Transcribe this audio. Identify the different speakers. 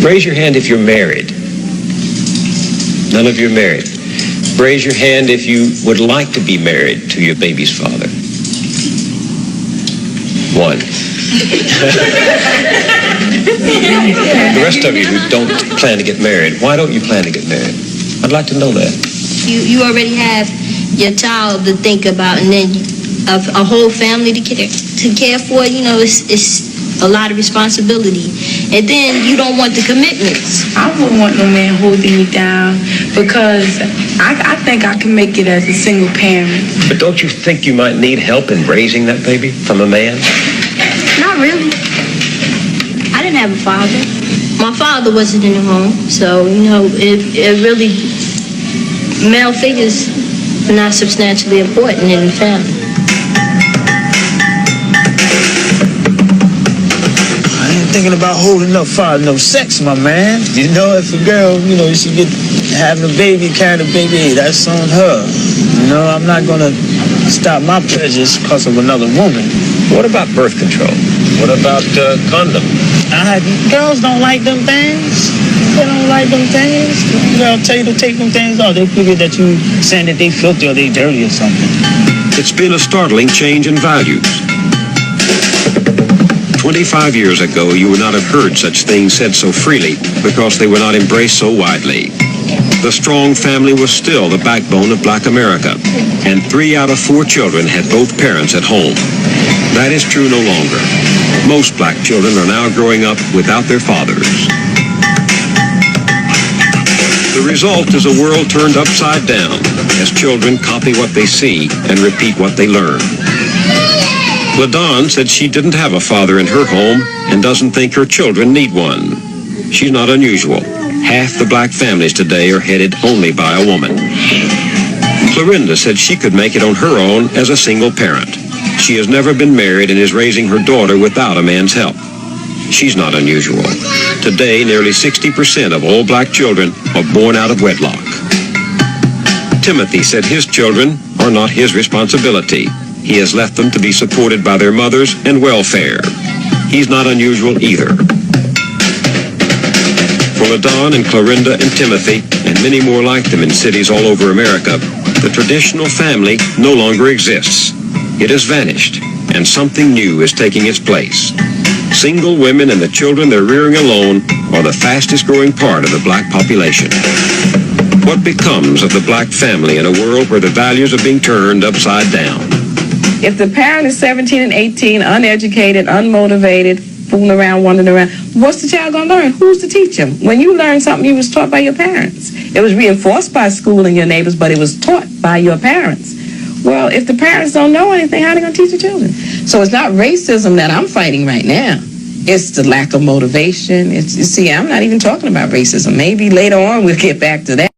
Speaker 1: Raise your hand if you're married. None of you are married. Raise your hand if you would like to be married to your baby's father. One. The rest of you who don't plan to get married, why don't you plan to get married? I'd like to know that.
Speaker 2: You already have your child to think about, and then a whole family to care for. You know, it's a lot of responsibility. And then you don't want the commitments.
Speaker 3: I wouldn't want no man holding me down, because I think I can make it as a single parent.
Speaker 1: But don't you think you might need help in raising that baby from a man?
Speaker 2: Not really. I didn't have a father. My father wasn't in the home, so, you know, it really, male figures are not substantially important in the family.
Speaker 4: Thinking about holding up for no sex, my man. You know, if a girl, you know, she get having a baby, carrying a baby, hey, that's on her. You know, I'm not gonna stop my pleasures because of another woman.
Speaker 1: What about birth control? What about condom?
Speaker 4: Girls don't like them things. They don't like them things. They'll tell you to take them things off. They figure that you saying that they filthy or they dirty or something.
Speaker 1: It's been a startling change in values. 25 years ago, you would not have heard such things said so freely because they were not embraced so widely. The strong family was still the backbone of Black America, and 3 out of 4 children had both parents at home. That is true no longer. Most Black children are now growing up without their fathers. The result is a world turned upside down as children copy what they see and repeat what they learn. LaDawn said she didn't have a father in her home and doesn't think her children need one. She's not unusual. Half the Black families today are headed only by a woman. Clorinda said she could make it on her own as a single parent. She has never been married and is raising her daughter without a man's help. She's not unusual. Today, nearly 60% of all Black children are born out of wedlock. Timothy said his children are not his responsibility. He has left them to be supported by their mothers and welfare. He's not unusual either. For LaDawn and Clorinda and Timothy, and many more like them in cities all over America, the traditional family no longer exists. It has vanished, and something new is taking its place. Single women and the children they're rearing alone are the fastest growing part of the Black population. What becomes of the Black family in a world where the values are being turned upside down?
Speaker 3: If the parent is 17 and 18, uneducated, unmotivated, fooling around, wandering around, what's the child going to learn? Who's to teach them? When you learn something, you was taught by your parents. It was reinforced by school and your neighbors, but it was taught by your parents. Well, if the parents don't know anything, how are they going to teach the children? So it's not racism that I'm fighting right now. It's the lack of motivation. You see, I'm not even talking about racism. Maybe later on we'll get back to that.